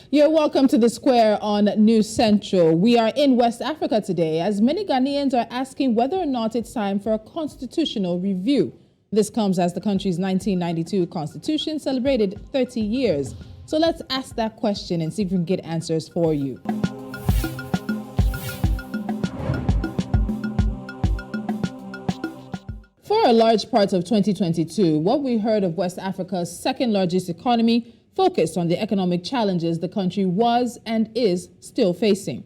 You're welcome to the Square on News Central. We are in West Africa today as many Ghanaians are asking whether or not it's time for a constitutional review. This comes as the country's 1992 constitution celebrated 30 years. So let's ask that question and see if we can get answers for you. For a large part of 2022, what we heard of West Africa's second largest economy focused on the economic challenges the country was and is still facing.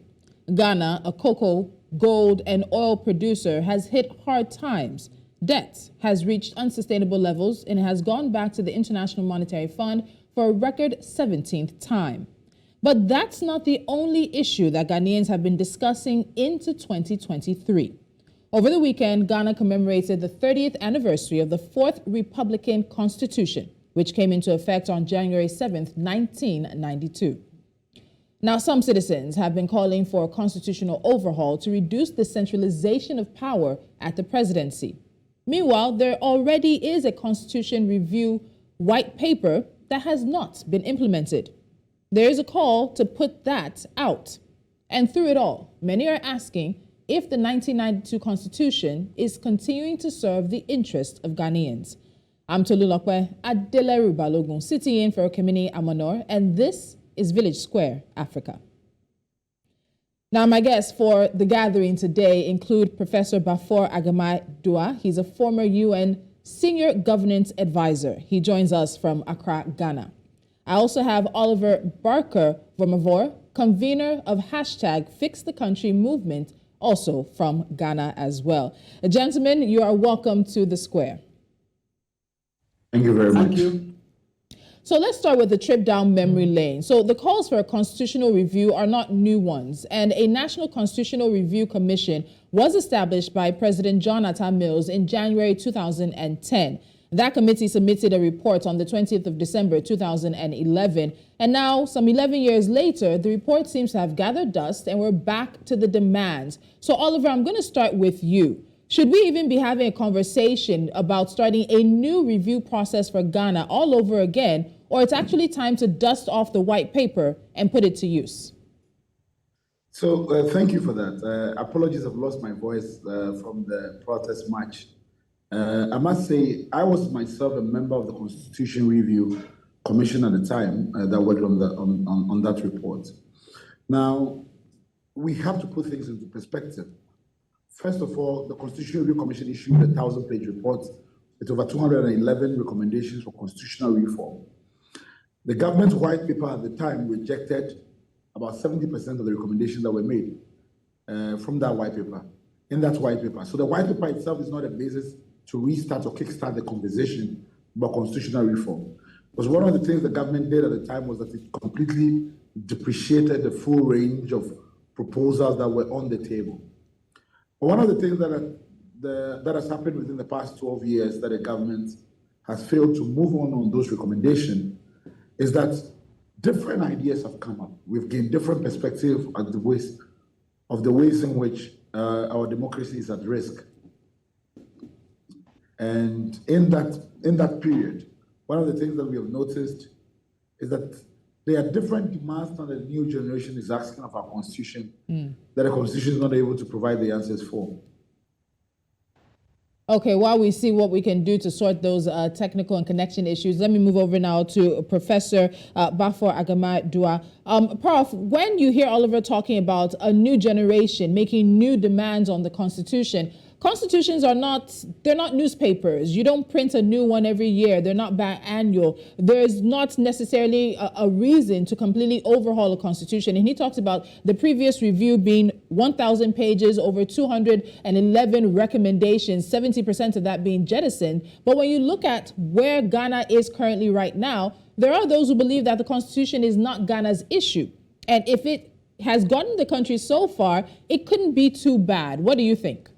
Ghana, a cocoa, gold, and oil producer, has hit hard times. Debt has reached unsustainable levels and has gone back to the International Monetary Fund for a record 17th time. But that's not the only issue that Ghanaians have been discussing into 2023. Over the weekend, Ghana commemorated the 30th anniversary of the Fourth Republican Constitution, which came into effect on January 7th, 1992. Now, some citizens have been calling for a constitutional overhaul to reduce the centralization of power at the presidency. Meanwhile, there already is a constitution review white paper that has not been implemented. There is a call to put that out. And through it all, many are asking if the 1992 Constitution is continuing to serve the interests of Ghanaians. I'm Tolulope Adeleru-Balogun, sitting in for Agyeman-Duah, and this is Village Square, Africa. Now, my guests for the gathering today include Professor Baffour Agyeman-Duah. He's a former UN Senior Governance Advisor. He joins us from Accra, Ghana. I also have Oliver Barker-Vormawor, convener of #FixTheCountry movement, also from Ghana as well. Gentlemen, you are welcome to the Square. Thank you very much. Thank you. So let's start with the trip down memory lane. So the calls for a constitutional review are not new ones, and a National Constitutional Review Commission was established by President John Atta Mills in January 2010. That committee submitted a report on the 20th of December 2011, and now, some 11 years later, the report seems to have gathered dust and we're back to the demands. So Oliver, I'm going to start with you. Should we even be having a conversation about starting a new review process for Ghana all over again, or it's actually time to dust off the white paper and put it to use? So thank you for that. Apologies, I've lost my voice from the protest march. I must say, I was myself a member of the Constitution Review Commission at the time that worked on that report. Now, we have to put things into perspective. First of all, the Constitutional Review Commission issued a 1,000-page report with over 211 recommendations for constitutional reform. The government's white paper at the time rejected about 70% of the recommendations that were made from that white paper, in that white paper. So the white paper itself is not a basis to restart or kickstart the conversation about constitutional reform. Because one of the things the government did at the time was that it completely depreciated the full range of proposals that were on the table. One of the things that has happened within the past 12 years that the government has failed to move on those recommendations is that different ideas have come up. We've gained different perspectives of the ways in which our democracy is at risk. And in that period, one of the things that we have noticed is that there are different demands that the new generation is asking of our constitution that the constitution is not able to provide the answers for. Okay, while we see what we can do to sort those technical and connection issues, let me move over now to Professor Baffour Agyeman-Duah. Prof, when you hear Oliver talking about a new generation making new demands on the Constitution, constitutions they're not newspapers. You don't print a new one every year. They're not biannual. There's not necessarily a reason to completely overhaul a constitution. And he talks about the previous review being 1,000 pages, over 211 recommendations, 70% of that being jettisoned. But when you look at where Ghana is currently right now, there are those who believe that the constitution is not Ghana's issue. And if it has gotten the country so far, it couldn't be too bad. What do you think?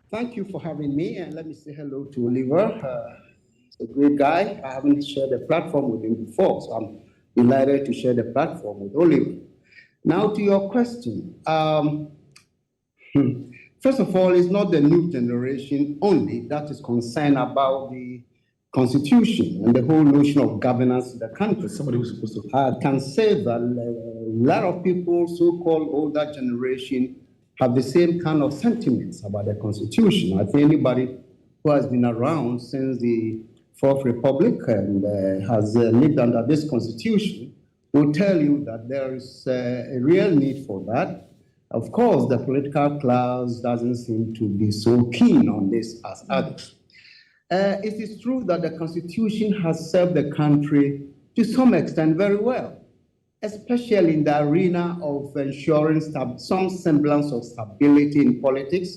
Thank you for having me, and let me say hello to Oliver. He's a great guy. I haven't shared a platform with him before, so I'm delighted to share the platform with Oliver. Now to your question. First of all, it's not the new generation only that is concerned about the constitution and the whole notion of governance in the country. Somebody who's supposed to. I can say that a lot of people, so-called older generation, have the same kind of sentiments about the constitution. I think anybody who has been around since the Fourth Republic and has lived under this constitution will tell you that there is a real need for that. Of course, the political class doesn't seem to be so keen on this as others. It is true that the Constitution has served the country to some extent very well, especially in the arena of ensuring some semblance of stability in politics.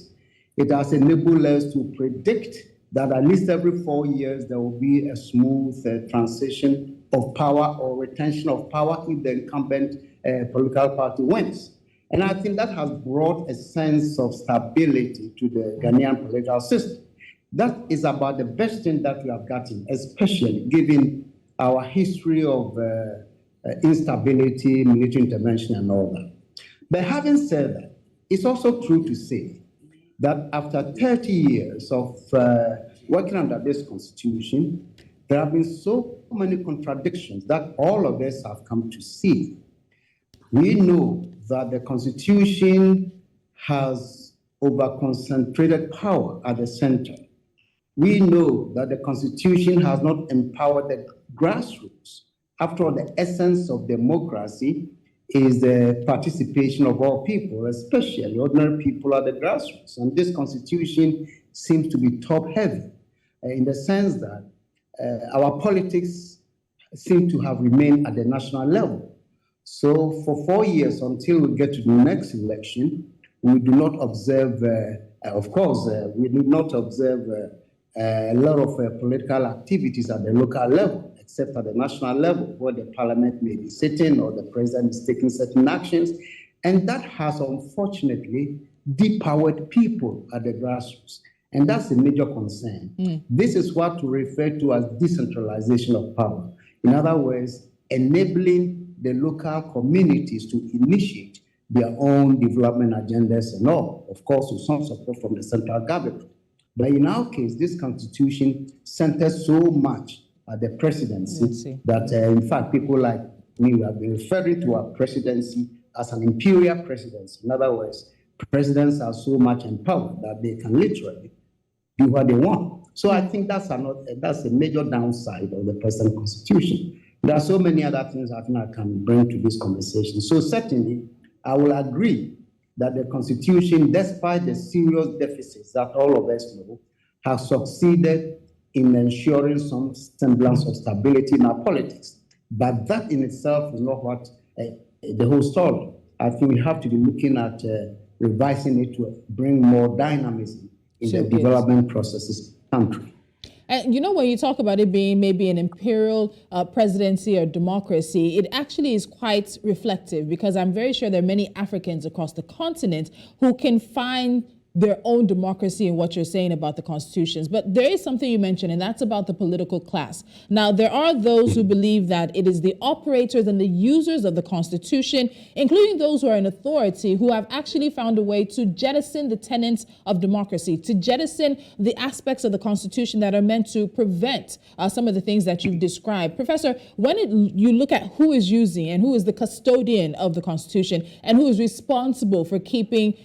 It has enabled us to predict that at least every 4 years there will be a smooth transition of power or retention of power if the incumbent political party wins. And I think that has brought a sense of stability to the Ghanaian political system. That is about the best thing that we have gotten, especially given our history of instability, military intervention, and all that. But having said that, it's also true to say that after 30 years of working under this constitution, there have been so many contradictions that all of us have come to see. We know that the constitution has over-concentrated power at the center. We know that the Constitution has not empowered the grassroots. After all, the essence of democracy is the participation of all people, especially ordinary people at the grassroots. And this Constitution seems to be top-heavy in the sense that our politics seem to have remained at the national level. So for 4 years, until we get to the next election, we do not observe, we do not observe a lot of political activities at the local level, except at the national level, where the parliament may be sitting or the president is taking certain actions. And that has unfortunately depowered people at the grassroots. And that's a major concern. This is what we refer to as decentralization of power. In other words, enabling the local communities to initiate their own development agendas and all, of course, with some support from the central government. But in our case, this constitution centers so much at the presidency that, in fact, people like me have been referring to our presidency as an imperial presidency. In other words, presidents are so much empowered that they can literally do what they want. So I think that's a major downside of the present constitution. There are so many other things I think I can bring to this conversation. So certainly, I will agree that the Constitution, despite the serious deficits that all of us know, has succeeded in ensuring some semblance of stability in our politics. But that in itself is not what the whole story. I think we have to be looking at revising it to bring more dynamism in the development processes in the country. And you know, when you talk about it being maybe an imperial presidency or democracy, it actually is quite reflective, because I'm very sure there are many Africans across the continent who can find their own democracy in what you're saying about the constitutions. But there is something you mentioned, and that's about the political class. Now, there are those who believe that it is the operators and the users of the Constitution, including those who are in authority, who have actually found a way to jettison the tenets of democracy, to jettison the aspects of the Constitution that are meant to prevent some of the things that you've described. Professor, when you look at who is using and who is the custodian of the Constitution and who is responsible for keeping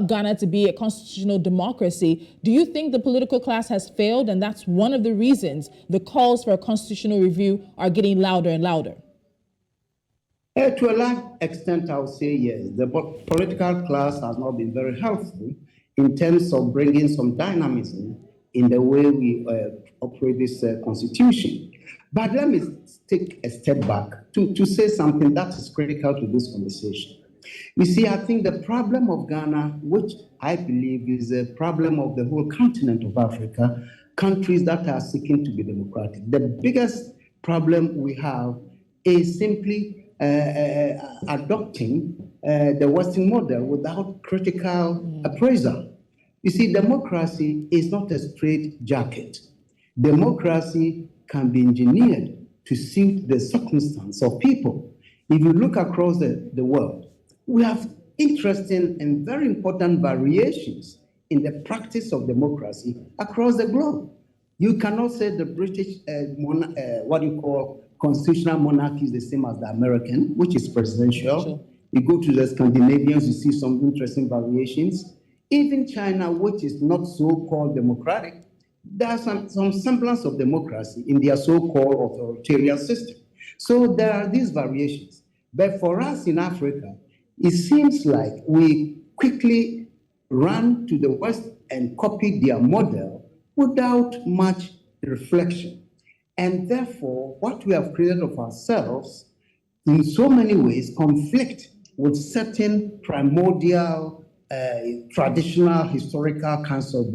Ghana to be a constitutional democracy, do you think the political class has failed, and that's one of the reasons the calls for a constitutional review are getting louder and louder? To a large extent, I would say yes. The political class has not been very helpful in terms of bringing some dynamism in the way we operate this constitution. But let me take a step back to say something that is critical to this conversation. You see, I think the problem of Ghana, which I believe is a problem of the whole continent of Africa, countries that are seeking to be democratic, the biggest problem we have is simply adopting the Western model without critical appraisal. You see, democracy is not a straight jacket. Democracy can be engineered to suit the circumstance of people. If you look across the world, we have interesting and very important variations in the practice of democracy across the globe. You cannot say the British, what you call constitutional monarchy is the same as the American, which is presidential. Sure. You go to the Scandinavians, you see some interesting variations. Even China, which is not so-called democratic, there's some semblance of democracy in their so-called authoritarian system. So there are these variations. But for us in Africa, it seems like we quickly ran to the West and copied their model without much reflection. And therefore, what we have created of ourselves in so many ways conflict with certain primordial, traditional, historical kinds of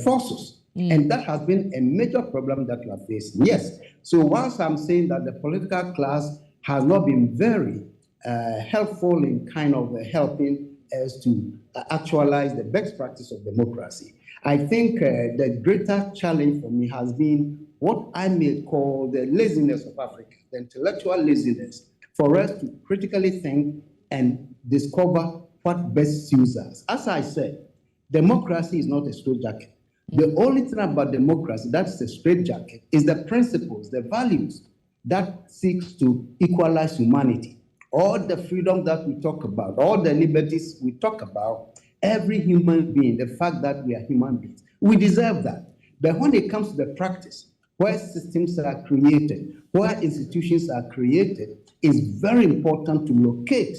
forces. And that has been a major problem that we are facing. Yes. So whilst I'm saying that the political class has not been very helpful in kind of helping us to actualize the best practice of democracy, I think the greater challenge for me has been what I may call the laziness of Africa, the intellectual laziness, for us to critically think and discover what best suits us. As I said, democracy is not a straitjacket. The only thing about democracy that's a straitjacket is the principles, the values that seeks to equalize humanity. All the freedom that we talk about, all the liberties we talk about, every human being, the fact that we are human beings, we deserve that. But when it comes to the practice, where systems are created, where institutions are created, it's very important to locate,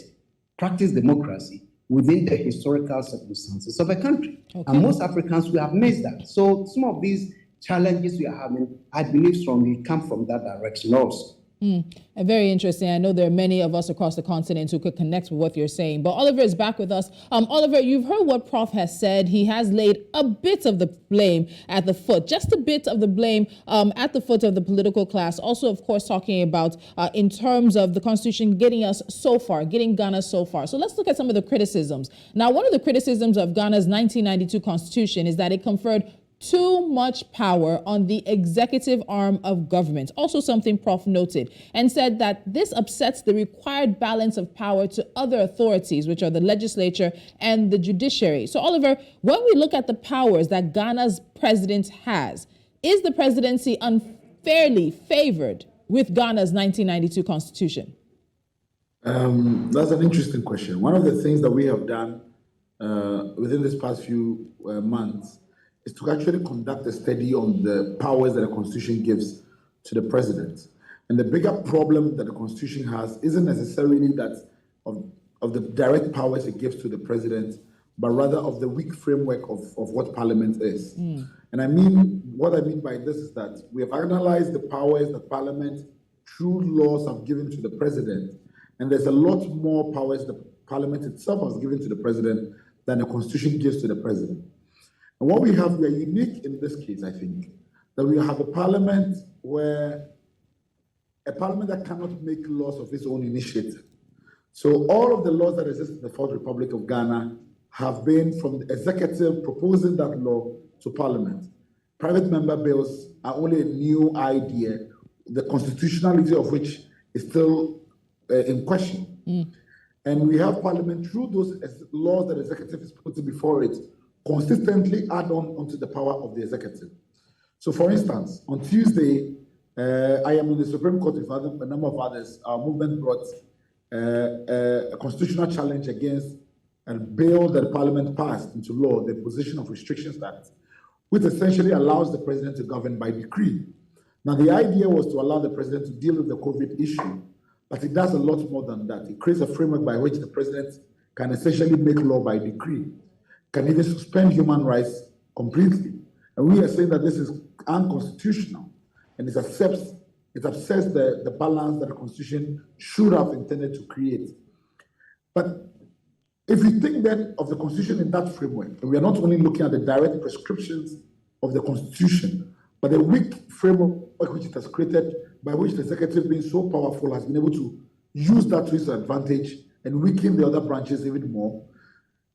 practice democracy within the historical circumstances of a country. Okay. And most Africans, we have missed that. So some of these challenges we are having, I believe strongly, come from that direction also. And very interesting. I know there are many of us across the continent who could connect with what you're saying. But Oliver is back with us. Oliver, you've heard what Prof has said. He has laid a bit of the blame at the foot, just a bit of the blame at the foot of the political class. Also, of course, talking about in terms of the Constitution getting us so far, getting Ghana so far. So let's look at some of the criticisms. Now, one of the criticisms of Ghana's 1992 Constitution is that it conferred too much power on the executive arm of government. Also something Prof noted, and said that this upsets the required balance of power to other authorities, which are the legislature and the judiciary. So Oliver, when we look at the powers that Ghana's president has, is the presidency unfairly favored with Ghana's 1992 Constitution? That's an interesting question. One of the things that we have done within this past few months is to actually conduct a study on the powers that the Constitution gives to the president. And the bigger problem that the Constitution has isn't necessarily that of the direct powers it gives to the president, but rather of the weak framework of what Parliament is. And what I mean by this is that we have analyzed the powers that Parliament, through laws, have given to the president. And there's a lot more powers the Parliament itself has given to the president than the Constitution gives to the president. And what we are unique in this case, I think, that we have a parliament that cannot make laws of its own initiative. So all of the laws that exist in the Fourth Republic of Ghana have been from the executive proposing that law to parliament. Private member bills are only a new idea, the constitutionality of which is still in question. And we have parliament, through those laws that the executive is putting before it, consistently add on onto the power of the executive. So for instance, on Tuesday, I am in the Supreme Court with a number of others. Our movement brought a constitutional challenge against a bill that Parliament passed into law, the Position of Restrictions Act, which essentially allows the president to govern by decree. Now, the idea was to allow the president to deal with the COVID issue, but it does a lot more than that. It creates a framework by which the president can essentially make law by decree, can even suspend human rights completely. And we are saying that this is unconstitutional, and it upsets the balance that the Constitution should have intended to create. But if you think then of the Constitution in that framework, and we are not only looking at the direct prescriptions of the Constitution, but the weak framework which it has created, by which the executive, being so powerful, has been able to use that to its advantage and weaken the other branches even more,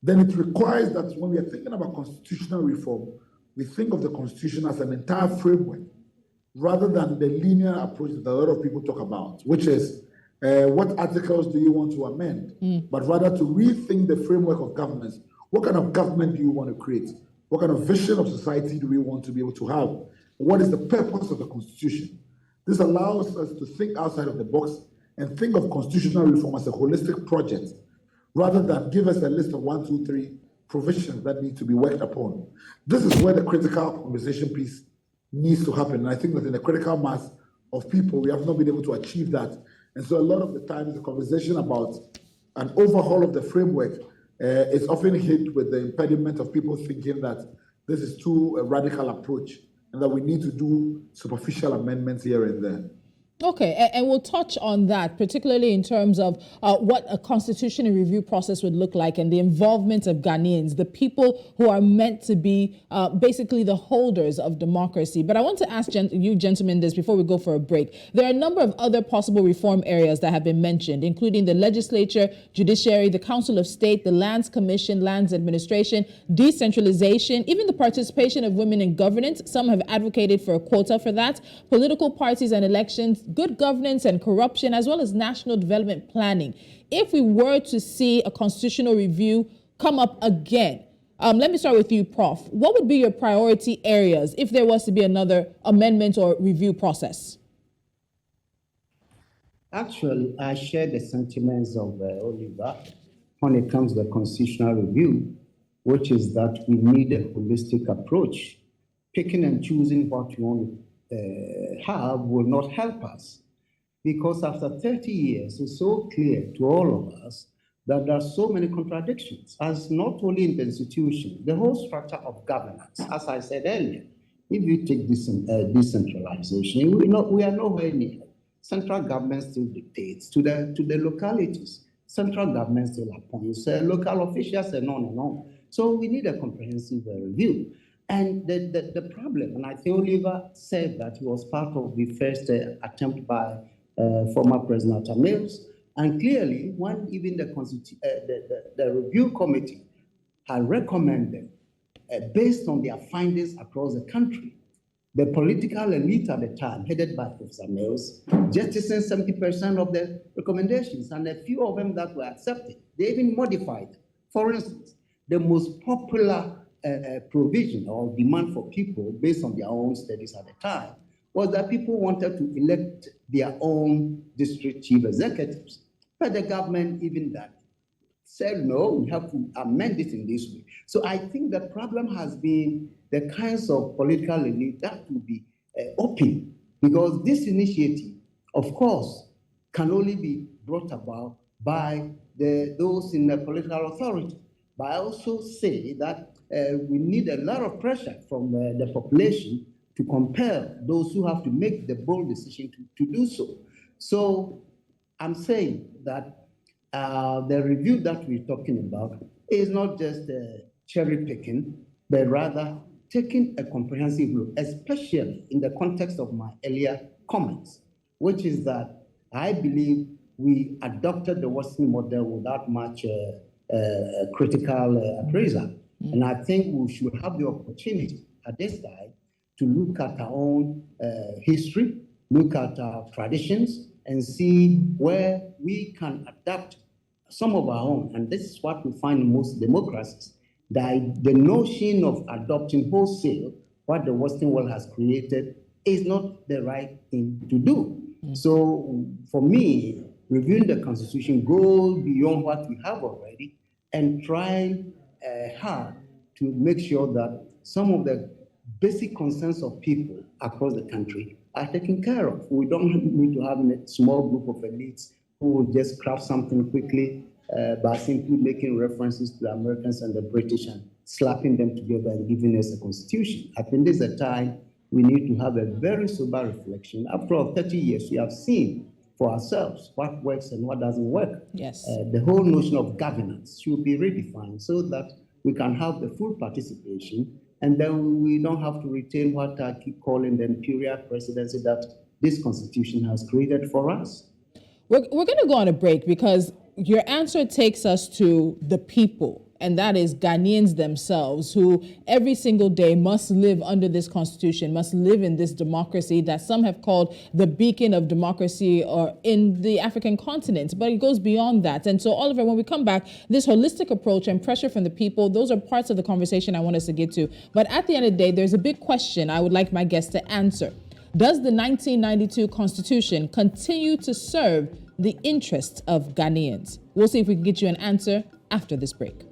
then it requires that when we are thinking about constitutional reform, we think of the Constitution as an entire framework, rather than the linear approach that a lot of people talk about, which is what articles do you want to amend, but rather to rethink the framework of governments. What kind of government do you want to create? What kind of vision of society do we want to be able to have? what is the purpose of the Constitution. This allows us to think outside of the box and think of constitutional reform as a holistic project, rather than give us a list of 1, 2, 3 provisions that need to be worked upon. This is where the critical conversation piece needs to happen. And I think that in a critical mass of people, we have not been able to achieve that. And so a lot of the times, the conversation about an overhaul of the framework is often hit with the impediment of people thinking that this is too radical approach and that we need to do superficial amendments here and there. Okay, and we'll touch on that, particularly in terms of what a constitutional review process would look like and the involvement of Ghanaians, the people who are meant to be basically the holders of democracy. But I want to ask you gentlemen this before we go for a break. There are a number of other possible reform areas that have been mentioned, including the legislature, judiciary, the Council of State, the Lands Commission, Lands Administration, decentralization, even the participation of women in governance. Some have advocated for a quota for that, political parties and elections, good governance and corruption, as well as national development planning. If we were to see a constitutional review come up again, let me start with you, Prof. What would be your priority areas if there was to be another amendment or review process? Actually, I share the sentiments of Oliver when it comes to the constitutional review, which is that we need a holistic approach. Picking and choosing what you want to have will not help us, because after 30 years, it's so clear to all of us that there are so many contradictions, as not only in the institution, the whole structure of governance. As I said earlier, if you take this decentralization, we are nowhere near. Central government still dictates to the localities. Central government still appoints local officials and on and on. So we need a comprehensive review. And the problem, and I think Oliver said that he was part of the first attempt by former President Mills, and clearly when even the review committee had recommended, based on their findings across the country, the political elite at the time, headed by Professor Mills, jettisoned 70% of the recommendations, and a few of them that were accepted, they even modified. For instance, the most popular provision or demand for people based on their own studies at the time was that people wanted to elect their own district chief executives. But the government, even that, said, no, we have to amend it in this way. So I think the problem has been the kinds of political elite that will be open, because this initiative, of course, can only be brought about by those in the political authority. But I also say that we need a lot of pressure from the population to compel those who have to make the bold decision to do so. So I'm saying that the review that we're talking about is not just cherry picking, but rather taking a comprehensive look, especially in the context of my earlier comments, which is that I believe we adopted the Western model without much critical appraisal. And I think we should have the opportunity at this time to look at our own history, look at our traditions, and see where we can adapt some of our own. And this is what we find in most democracies, that the notion of adopting wholesale what the Western world has created is not the right thing to do. So for me, reviewing the Constitution goes beyond what we have already and trying hard to make sure that some of the basic concerns of people across the country are taken care of. We don't need to have a small group of elites who will just craft something quickly by simply making references to the Americans and the British and slapping them together and giving us a constitution. I think this is a time we need to have a very sober reflection. After all 30 years, we have seen for ourselves what works and what doesn't work. Yes. The whole notion of governance should be redefined so that we can have the full participation, and then we don't have to retain what I keep calling the imperial presidency that this constitution has created for us. We're going to go on a break because your answer takes us to the people. and that is Ghanaians themselves, who every single day must live under this constitution, must live in this democracy that some have called the beacon of democracy or in the African continent, but it goes beyond that. And so, Oliver, when we come back, this holistic approach and pressure from the people, those are parts of the conversation I want us to get to. But at the end of the day, there's a big question I would like my guests to answer. Does the 1992 Constitution continue to serve the interests of Ghanaians? We'll see if we can get you an answer after this break.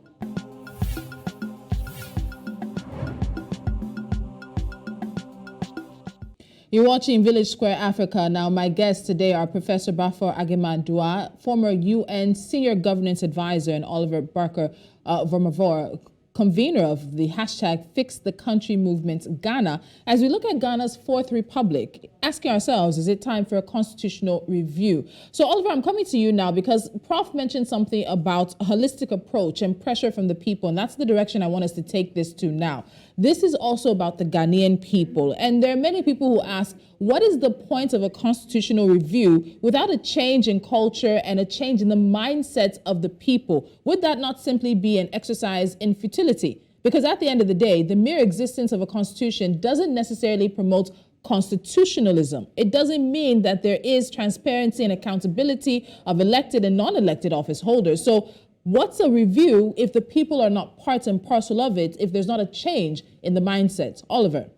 You're watching Village Square Africa. Now, my guests today are Professor Baffour Agyeman-Duah, former UN Senior Governance Advisor, and Oliver Barker-Vormawor, convener of the hashtag Fix the Country movement Ghana. As we look at Ghana's fourth republic, asking ourselves, is it time for a constitutional review? So, Oliver, I'm coming to you now because Prof mentioned something about a holistic approach and pressure from the people, and that's the direction I want us to take this to now. This is also about the Ghanaian people, and there are many people who ask, what is the point of a constitutional review without a change in culture and a change in the mindset of the people? Would that not simply be an exercise in futility? Because at the end of the day, the mere existence of a constitution doesn't necessarily promote constitutionalism. It doesn't mean that there is transparency and accountability of elected and non-elected office holders. So what's a review if the people are not part and parcel of it, if there's not a change in the mindset? Oliver.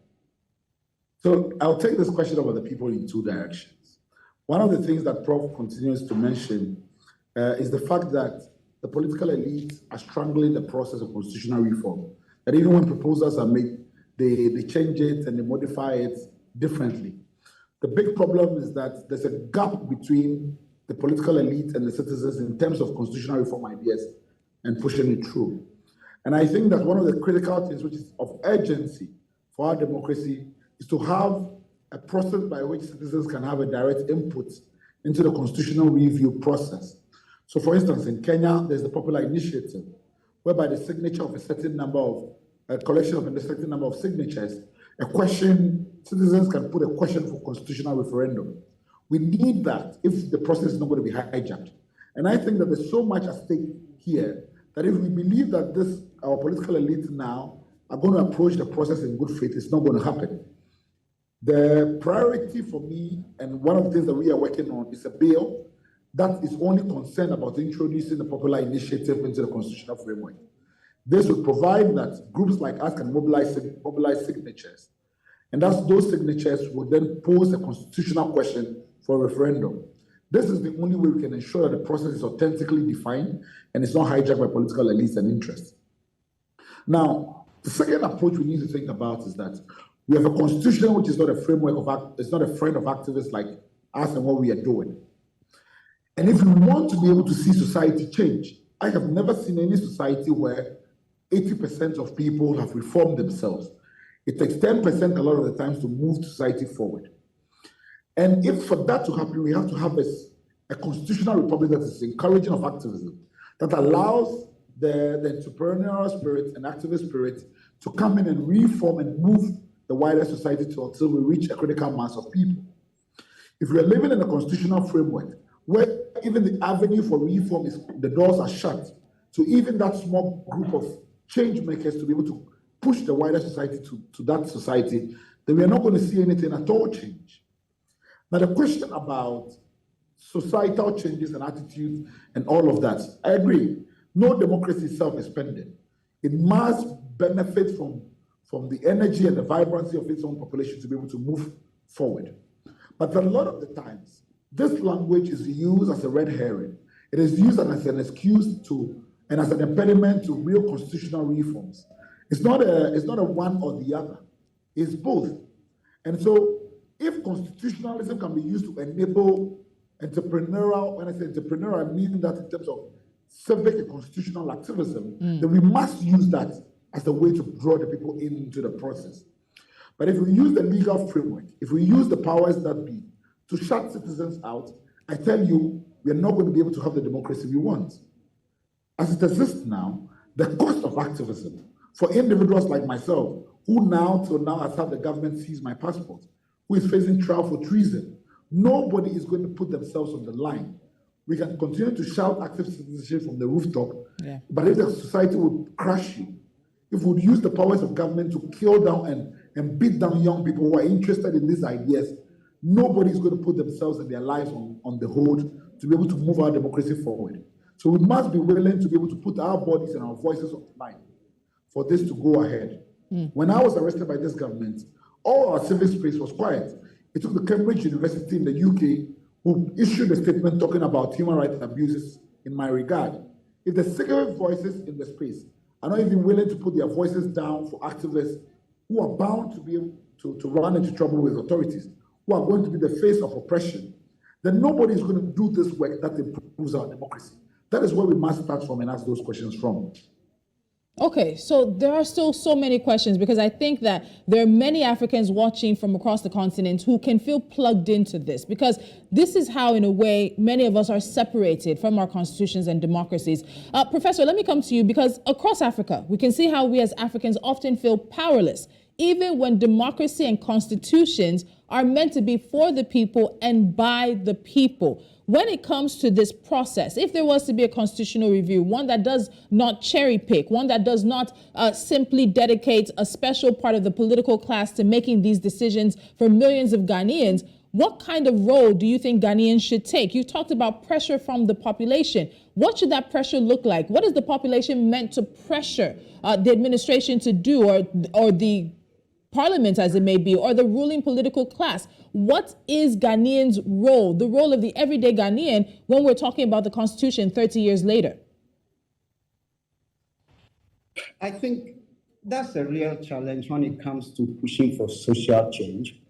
So I'll take this question about the people in two directions. One of the things that Prof continues to mention is the fact that the political elites are strangling the process of constitutional reform. That even when proposals are made, they change it and they modify it differently. The big problem is that there's a gap between the political elite and the citizens in terms of constitutional reform ideas and pushing it through. And I think that one of the critical things which is of urgency for our democracy is to have a process by which citizens can have a direct input into the constitutional review process. So for instance, in Kenya, there's the Popular Initiative, whereby the signature of a certain number of, a collection of a certain number of signatures, a question, citizens can put a question for constitutional referendum. We need that if the process is not going to be hijacked. And I think that there's so much at stake here that if we believe that our political elite now are going to approach the process in good faith, it's not going to happen. The priority for me, and one of the things that we are working on, is a bill that is only concerned about introducing the Popular Initiative into the constitutional framework. This would provide that groups like us can mobilize signatures, and those signatures would then pose a constitutional question for a referendum. This is the only way we can ensure that the process is authentically defined and it's not hijacked by political elites and interests. Now, the second approach we need to think about is that we have a constitution which is not a framework it's not a friend of activists like us and what we are doing. And if we want to be able to see society change, I have never seen any society where 80% of people have reformed themselves. It takes 10% a lot of the times to move society forward. And if for that to happen, we have to have a constitutional republic that is encouraging of activism, that allows the entrepreneurial spirit and activist spirit to come in and reform and move the wider society until we reach a critical mass of people. If we are living in a constitutional framework where even the avenue for reform the doors are shut to even that small group of change makers to be able to push the wider society to that society, then we are not going to see anything at all change. Now, the question about societal changes and attitudes and all of that, I agree. No democracy is self-expending. It must benefit from the energy and the vibrancy of its own population to be able to move forward. But a lot of the times, this language is used as a red herring. It is used as an excuse and as an impediment to real constitutional reforms. It's not a one or the other. It's both. And so, if constitutionalism can be used to enable entrepreneurial, when I say entrepreneurial, I mean that in terms of civic and constitutional activism, then we must use that as a way to draw the people into the process. But if we use the legal framework, if we use the powers that be to shut citizens out, I tell you, we are not going to be able to have the democracy we want. As it exists now, the cost of activism for individuals like myself, who till now has had the government seize my passport, who is facing trial for treason, nobody is going to put themselves on the line We can continue to shout active citizenship from the rooftop, Yeah. but if the society would crush you, if we would use the powers of government to kill down and beat down young people who are interested in these ideas, nobody's going to put themselves and their lives on the hold to be able to move our democracy forward. So we must be willing to be able to put our bodies and our voices on the line for this to go ahead. When I was arrested by this government, all our civil space was quiet. It took the Cambridge University in the UK who issued a statement talking about human rights abuses in my regard. If the cigarette voices in the space are not even willing to put their voices down for activists who are bound to be able to run into trouble with authorities, who are going to be the face of oppression, then nobody is going to do this work that improves our democracy. That is where we must start from and ask those questions from. Okay, so there are still so many questions because I think that there are many Africans watching from across the continent who can feel plugged into this because this is how, in a way, many of us are separated from our constitutions and democracies. Professor, let me come to you because across Africa, we can see how we as Africans often feel powerless, even when democracy and constitutions are meant to be for the people and by the people. When it comes to this process, if there was to be a constitutional review, one that does not cherry pick, one that does not simply dedicate a special part of the political class to making these decisions for millions of Ghanaians, what kind of role do you think Ghanaians should take? You talked about pressure from the population. What should that pressure look like? What is the population meant to pressure the administration to do or the parliament, as it may be, or the ruling political class? What is Ghanaians' role, the role of the everyday Ghanaian, when we're talking about the Constitution 30 years later? I think that's a real challenge when it comes to pushing for social change.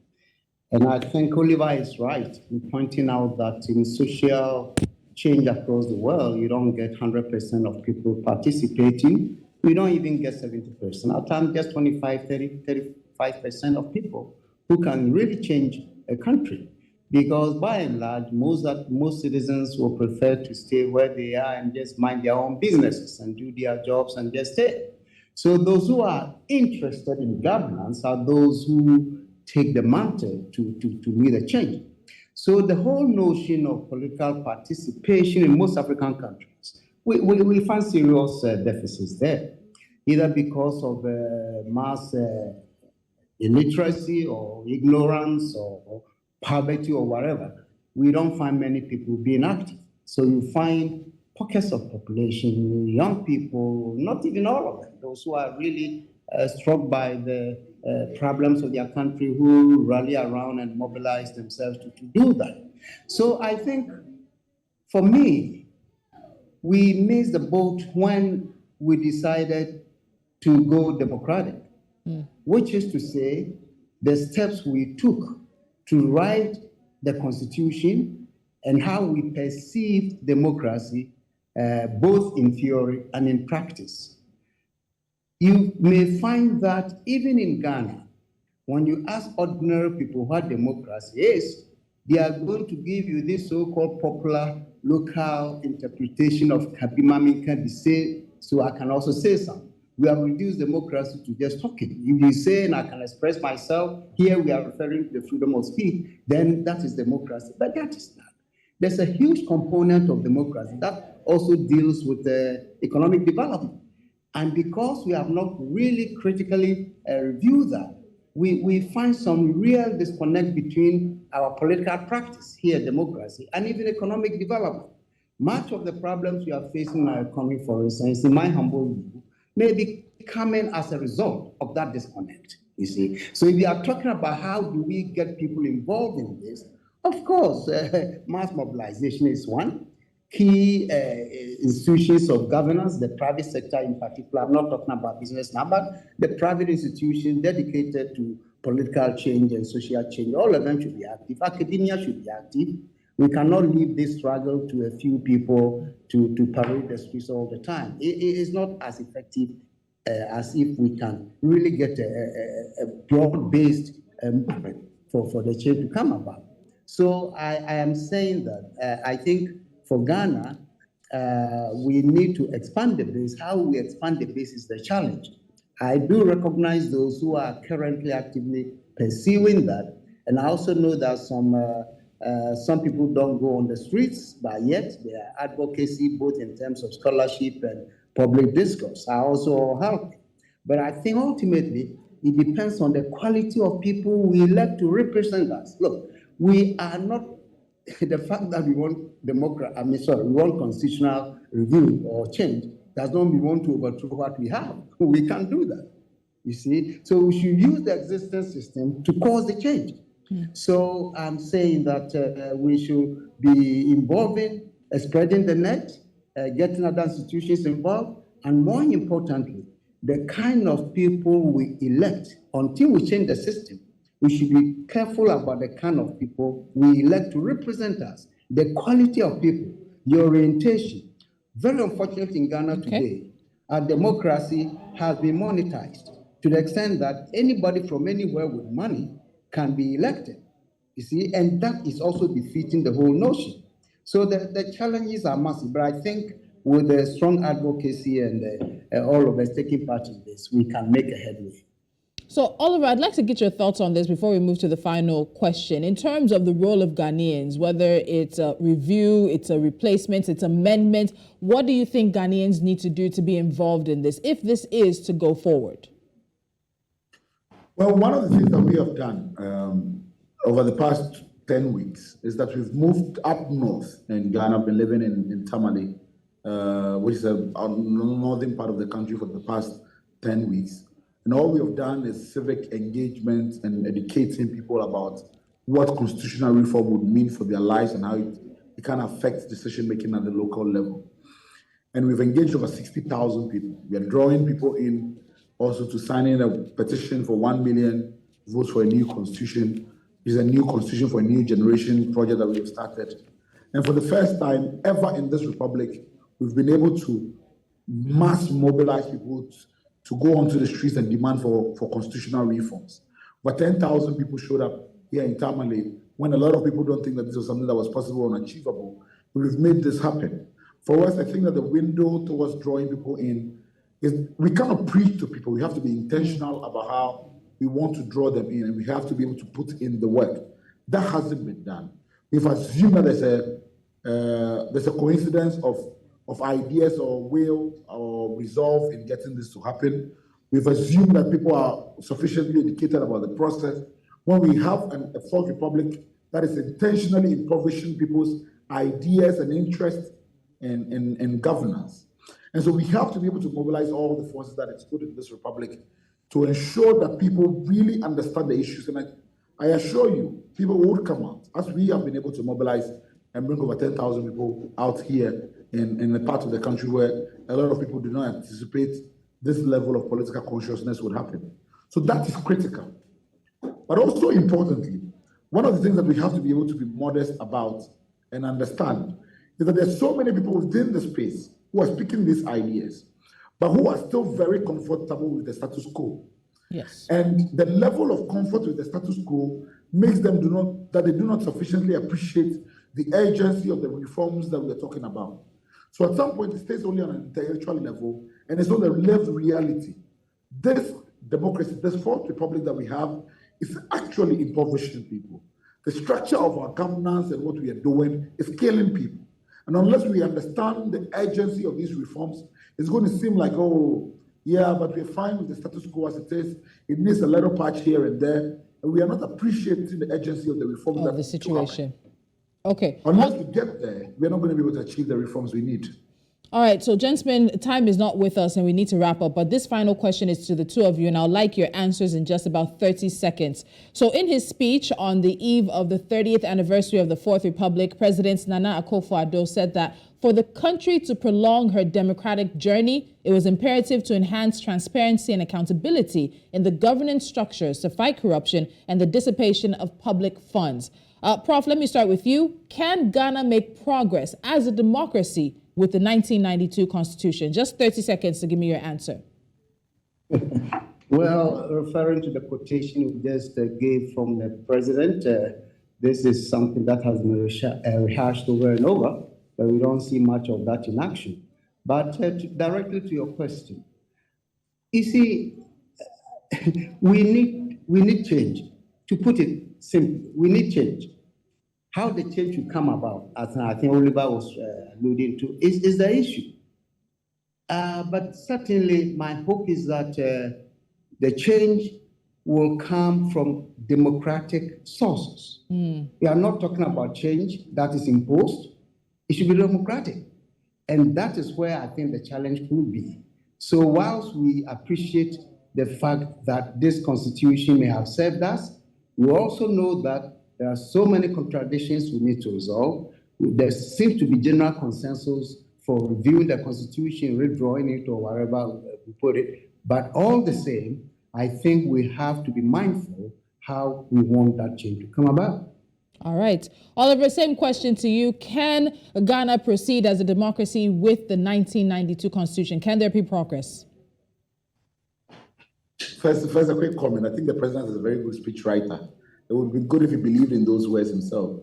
And I think Oliver is right in pointing out that in social change across the world, you don't get 100% of people participating. You don't even get 70%. At times, just 25, 30, 35% of people who can really change a country. Because by and large, most citizens will prefer to stay where they are and just mind their own businesses and do their jobs and just stay. So those who are interested in governance are those who take the mantle to lead a change. So the whole notion of political participation in most African countries, we find serious deficits there, either because of mass illiteracy or ignorance or poverty or whatever. We don't find many people being active. So you find pockets of population, young people, not even all of them, those who are really struck by the problems of their country, who rally around and mobilize themselves to do that. So I think, for me, we missed the boat when we decided to go democratic, which is to say, the steps we took to write the Constitution and how we perceive democracy, both in theory and in practice. You may find that even in Ghana, when you ask ordinary people what democracy is, they are going to give you this so-called popular local interpretation of Kabima can be said, so I can also say something. We have reduced democracy to just talking. If you say, and I can express myself, here we are referring to the freedom of speech, then that is democracy. But that is not. There's a huge component of democracy that also deals with economic development. And because we have not really critically reviewed that, we find some real disconnect between our political practice here, democracy, and even economic development. Much of the problems we are facing in our economy, for instance, in my humble view, may be coming as a result of that disconnect, you see. So if you are talking about how do we get people involved in this, of course, mass mobilization is one. Key institutions of governance, the private sector in particular, I'm not talking about business now, but the private institutions dedicated to political change and social change, all of them should be active. Academia should be active. We cannot leave this struggle to a few people to parade the streets all the time. It is not as effective as if we can really get a broad-based movement for the change to come about. So I am saying that I think for Ghana, we need to expand the base. How we expand the base is the challenge. I do recognize those who are currently actively pursuing that. And I also know that some Some people don't go on the streets, but yet their advocacy, both in terms of scholarship and public discourse, are also healthy. But I think ultimately, it depends on the quality of people we elect to represent us. Look, we are not, the fact that we want we want constitutional review or change does not mean we want to overthrow what we have. We can't do that, you see. So we should use the existing system to cause the change. So I'm saying that we should be involving, spreading the net, getting other institutions involved, and more importantly, the kind of people we elect. Until we change the system, we should be careful about the kind of people we elect to represent us, the quality of people, the orientation. Very unfortunately in Ghana today, our democracy has been monetized to the extent that anybody from anywhere with money can be elected, you see, and that is also defeating the whole notion. So the challenges are massive, but I think with the strong advocacy and all of us taking part in this, we can make a headway. So, Oliver, I'd like to get your thoughts on this before we move to the final question. In terms of the role of Ghanaians, whether it's a review, it's a replacement, it's amendment, what do you think Ghanaians need to do to be involved in this, if this is to go forward? Well, one of the things that we have done over the past 10 weeks is that we've moved up north in Ghana. I've been living in Tamale, which is a northern part of the country for the past 10 weeks. And all we have done is civic engagement and educating people about what constitutional reform would mean for their lives and how it can affect decision-making at the local level. And we've engaged over 60,000 people. We are drawing people in also to sign in a petition for 1 million votes for a new constitution. It's a new constitution for a new generation project that we have started. And for the first time ever in this republic, we've been able to mass mobilize people to go onto the streets and demand for constitutional reforms. But 10,000 people showed up here in Tamale when a lot of people don't think that this was something that was possible or unachievable. We've made this happen. For us, I think that the window towards drawing people in is we cannot preach to people. We have to be intentional about how we want to draw them in, and we have to be able to put in the work. That hasn't been done. We've assumed that there's a coincidence of ideas or will or resolve in getting this to happen. We've assumed that people are sufficiently educated about the process. When we have a fourth republic that is intentionally impoverishing people's ideas and interests in governance. And so we have to be able to mobilize all the forces that is put in this republic to ensure that people really understand the issues. And I assure you, people would come out, as we have been able to mobilize and bring over 10,000 people out here in a part of the country where a lot of people do not anticipate this level of political consciousness would happen. So that is critical. But also importantly, one of the things that we have to be able to be modest about and understand is that there's so many people within the space who are speaking these ideas, but who are still very comfortable with the status quo. Yes. And the level of comfort with the status quo makes them they do not sufficiently appreciate the urgency of the reforms that we're talking about. So at some point, it stays only on an intellectual level, and it's not a lived reality. This democracy, this fourth republic that we have, is actually impoverishing people. The structure of our governance and what we are doing is killing people. And unless we understand the urgency of these reforms, it's going to seem like, oh, yeah, but we're fine with the status quo as it is. It needs a little patch here and there. And we are not appreciating the urgency of the reforms of the situation. Okay. Unless we get there, we're not going to be able to achieve the reforms we need. All right, so gentlemen, time is not with us and we need to wrap up, but this final question is to the two of you, and I'll like your answers in just about 30 seconds. So in his speech on the eve of the 30th anniversary of the Fourth Republic, President Nana Akufo-Addo said that for the country to prolong her democratic journey, it was imperative to enhance transparency and accountability in the governance structures to fight corruption and the dissipation of public funds. Prof, let me start with you. Can Ghana make progress as a democracy with the 1992 Constitution? Just 30 seconds to give me your answer. Well, referring to the quotation we just gave from the president, this is something that has been rehashed over and over, but we don't see much of that in action. But directly to your question, you see, we need change. To put it simply, we need change. how the change will come about, as I think Oliver was alluding to, is the issue. But certainly my hope is that the change will come from democratic sources. We are not talking about change that is imposed. It should be democratic. And that is where I think the challenge could be. So whilst we appreciate the fact that this constitution may have served us, we also know that there are so many contradictions we need to resolve. There seems to be general consensus for reviewing the constitution, redrawing it, or wherever we put it. But all the same, I think we have to be mindful how we want that change to come about. All right. Oliver, same question to you. Can Ghana proceed as a democracy with the 1992 constitution? Can there be progress? First, a quick comment. I think the president is a very good speechwriter. It would be good if he believed in those words himself.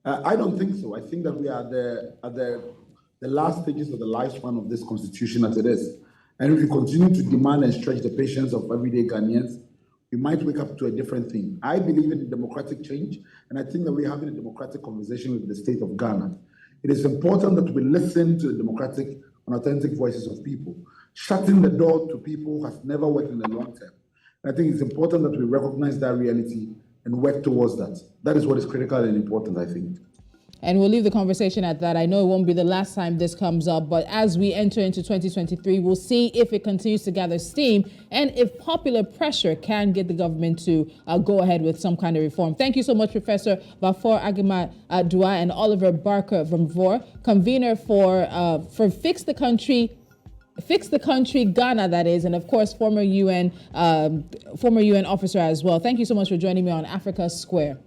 I don't think so. I think that we are at the last stages of the lifespan of this constitution as it is. And if we continue to demand and stretch the patience of everyday Ghanaians, we might wake up to a different thing. I believe in democratic change, and I think that we're having a democratic conversation with the state of Ghana. It is important that we listen to the democratic and authentic voices of people. Shutting the door to people has never worked in the long term. And I think it's important that we recognize that reality and work towards that. That is what is critical and important, I think. And we'll leave the conversation at that. I know it won't be the last time this comes up, but as we enter into 2023, we'll see if it continues to gather steam and if popular pressure can get the government to go ahead with some kind of reform. Thank you so much, Professor Baffour, Agyeman-Duah, and Oliver Barker-Vormawor, convener for Fix the Country, Ghana, that is, and of course, former UN officer as well. Thank you so much for joining me on Africa Square.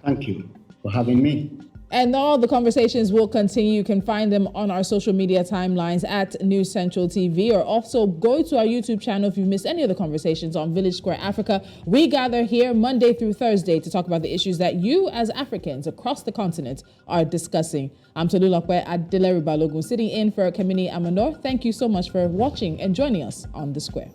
Thank you for having me. And all the conversations will continue. You can find them on our social media timelines at News Central TV, or also go to our YouTube channel if you've missed any of the conversations on Village Square Africa. We gather here Monday through Thursday to talk about the issues that you as Africans across the continent are discussing. I'm Tolulope Adeleru-Balogun, sitting in for Kemini Amanor. Thank you so much for watching and joining us on The Square.